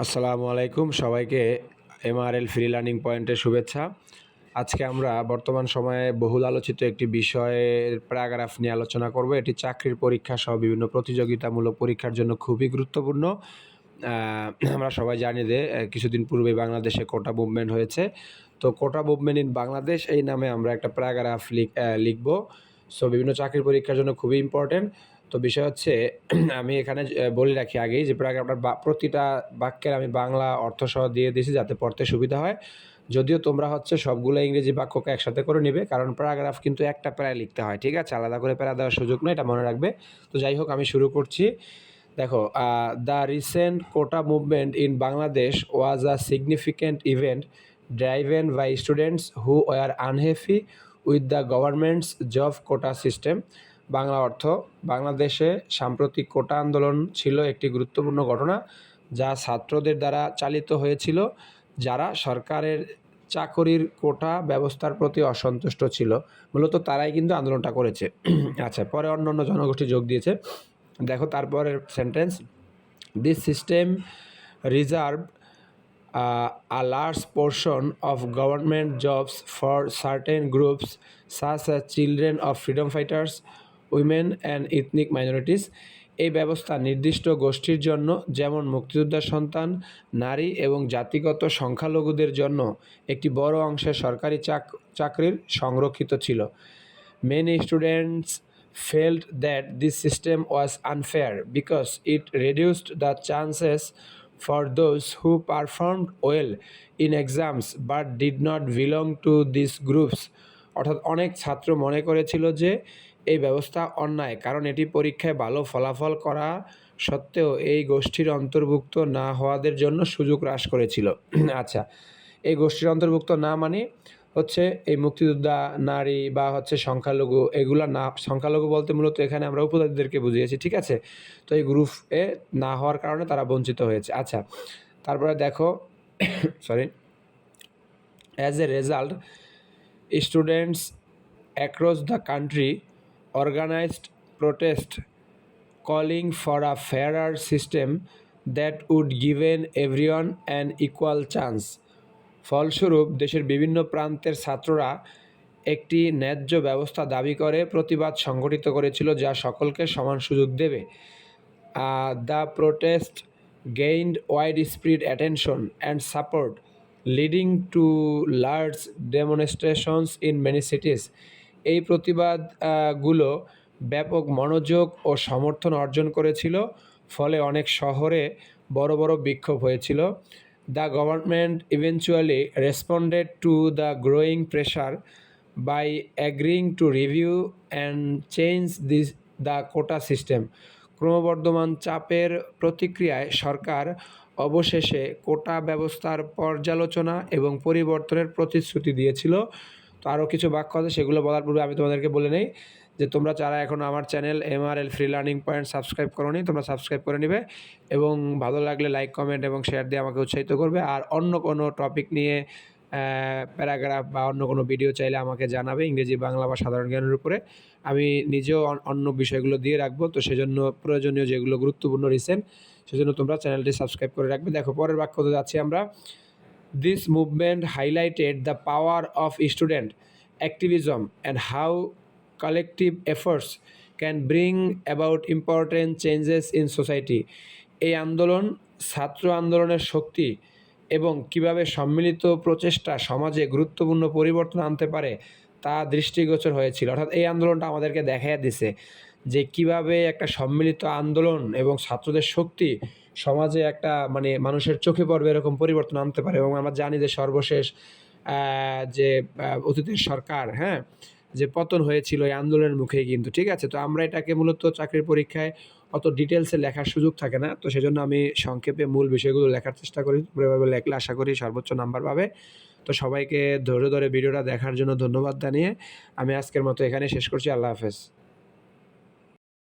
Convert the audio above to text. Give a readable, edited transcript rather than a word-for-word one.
আসসালামু আলাইকুম সবাইকে এমআরএল ফ্রি লার্নিং পয়েন্টের শুভেচ্ছা। আজকে আমরা বর্তমান সময়ে বহুল আলোচিত একটি বিষয়ের প্যারাগ্রাফ নিয়ে আলোচনা করব। এটি চাকরির পরীক্ষা সহ বিভিন্ন প্রতিযোগিতামূলক পরীক্ষার জন্য খুবই গুরুত্বপূর্ণ। আমরা সবাই জানি যে কিছুদিন পূর্বে বাংলাদেশে কোটা মুভমেন্ট হয়েছে। তো কোটা মুভমেন্ট ইন বাংলাদেশ এই নামে আমরা একটা প্যারাগ্রাফ লিখব। সো বিভিন্ন চাকরির পরীক্ষার জন্য খুবই ইম্পর্টেন্ট। তো বিষয় হচ্ছে আমি এখানে বলে রাখি আগেই যে প্যারাগ্রাফটার প্রতিটা বাক্যের আমি বাংলা অর্থসহ দিয়ে দিয়েছি যাতে পড়তে সুবিধা হয়। যদিও তোমরা সবগুলো ইংরেজি বাক্যকে একসাথে করে নেবে, কারণ প্যারাগ্রাফ কিন্তু একটা প্যারায় লিখতে হয়, ঠিক আছে? আলাদা করে প্যারা দেওয়ার সুযোগ নেই, এটা মনে রাখবে। তো যাই হোক, আমি শুরু করছি। দেখো, the recent quota movement in Bangladesh was a significant event driven by students who were unhappy with the government's job quota system. Bangla অর্থ: বাংলাদেশে সাম্প্রতিক কোটা আন্দোলন ছিল একটি গুরুত্বপূর্ণ ঘটনা যা ছাত্রদের দ্বারা চালিত হয়েছিল, যারা সরকারের চাকরির কোটা ব্যবস্থার প্রতি অসন্তুষ্ট ছিল। মূলত তারাই কিন্তু আন্দোলনটা করেছে। আচ্ছা, পরে অন্য অন্য জনগোষ্ঠী যোগ দিয়েছে। দেখো তারপরের sentence: this system reserve a large portion of government jobs for certain groups such as children of freedom fighters, women and ethnic minorities. এই ব্যবস্থা নির্দিষ্ট গোষ্ঠীর জন্য, যেমন মুক্তিযোদ্ধার সন্তান, নারী এবং জাতিগত সংখ্যালঘুদের জন্য একটি বড় অংশের সরকারি চাকরির সংরক্ষিত ছিল। Many students felt that this system was unfair because it reduced the chances for those who performed well in exams but did not belong to these groups. অর্থাৎ অনেক ছাত্র মনে করেছিল যে এই ব্যবস্থা অন্যায়, কারণ এটি পরীক্ষায় ভালো ফলাফল করা সত্ত্বেও এই গোষ্ঠীর অন্তর্ভুক্ত না হওয়াদের জন্য সুযোগ হ্রাস করেছিল। আচ্ছা, এই গোষ্ঠীর অন্তর্ভুক্ত না মানে এই মুক্তিযোদ্ধা, নারী বা সংখ্যালঘু, এগুলা না, সংখ্যালঘু বলতে মূলত এখানে আমরা উপজাতিদেরকে বুঝিয়েছি, ঠিক আছে? তো এই গ্রুপে না হওয়ার কারণে তারা বঞ্চিত হয়েছে। আচ্ছা, তারপরে দেখো, sorry, as a result students across the country organised protest calling for a fairer system that would given everyone an equal chance. ফলস্বরূপ দেশের বিভিন্ন প্রান্তের ছাত্ররা একটি ন্যায্য ব্যবস্থা দাবি করে প্রতিবাদ সংগঠিত করেছিল, যা সকলকে সমান সুযোগ দেবে। The protest gained widespread attention and support, leading to large demonstrations in many cities. এই প্রতিবাদগুলো ব্যাপক মনোযোগ ও সমর্থন অর্জন করেছিল, ফলে অনেক শহরে বড় বড় বিক্ষোভ হয়েছিল। The government eventually responded to the growing pressure by agreeing to review and change the quota system. ক্রমবর্ধমান চাপের প্রতিক্রিয়ায় সরকার অবশেষে কোটা ব্যবস্থার পর্যালোচনা এবং পরিবর্তনের প্রতিশ্রুতি দিয়েছিল। তো আরও কিছু বাক্য আছে, সেগুলো বলার পূর্বে আমি তোমাদেরকে বলে নেই যে তোমরা যারা এখনও আমার channel MRL free learning point subscribe করোনি, তোমরা সাবস্ক্রাইব করে নেবে এবং ভালো লাগলে লাইক, কমেন্ট এবং শেয়ার দিয়ে আমাকে উৎসাহিত করবে। আর অন্য কোনো টপিক নিয়ে প্যারাগ্রাফ বা অন্য কোনো ভিডিও চাইলে আমাকে জানাবে, ইংরেজি, বাংলা বা সাধারণ জ্ঞানের উপরে। আমি নিজেও অন্য বিষয়গুলো দিয়ে রাখবো, তো সেজন্য প্রয়োজনীয় যেগুলো গুরুত্বপূর্ণ রিসেন্ট, সেজন্য তোমরা চ্যানেলটি সাবস্ক্রাইব করে রাখবে। দেখো পরের বাক্যতে যাচ্ছি আমরা। This movement highlighted the power of student activism and how collective efforts can bring about important changes in society. এই আন্দোলন ছাত্র আন্দোলনের শক্তি এবং কিভাবে সম্মিলিত প্রচেষ্টা সমাজে গুরুত্বপূর্ণ পরিবর্তন আনতে পারে তা দৃষ্টিগোচর হয়েছিল। অর্থাৎ এই আন্দোলনটা আমাদেরকে দেখাইয়া দিছে যে কিভাবে একটা সম্মিলিত আন্দোলন এবং ছাত্রদের শক্তি সমাজে একটা মানুষের চোখে পড়বে এরকম পরিবর্তন আনতে পারে। এবং আমরা জানি যে সর্বশেষ যে অতীতের সরকার, যে পতন হয়েছিল এই আন্দোলনের মুখেই কিন্তু, ঠিক আছে? তো আমরা এটাকে মূলত চাকরির পরীক্ষায় অত ডিটেলসে লেখার সুযোগ থাকে না, তো সেজন্য আমি সংক্ষেপে মূল বিষয়গুলো লেখার চেষ্টা করি। এভাবে লেখলে আশা করি সর্বোচ্চ নাম্বার পাবে। তো সবাইকে ধৈর্য ধরে ভিডিওটা দেখার জন্য ধন্যবাদ জানিয়ে আমি আজকের মতো এখানে শেষ করছি। আল্লাহ হাফেজ।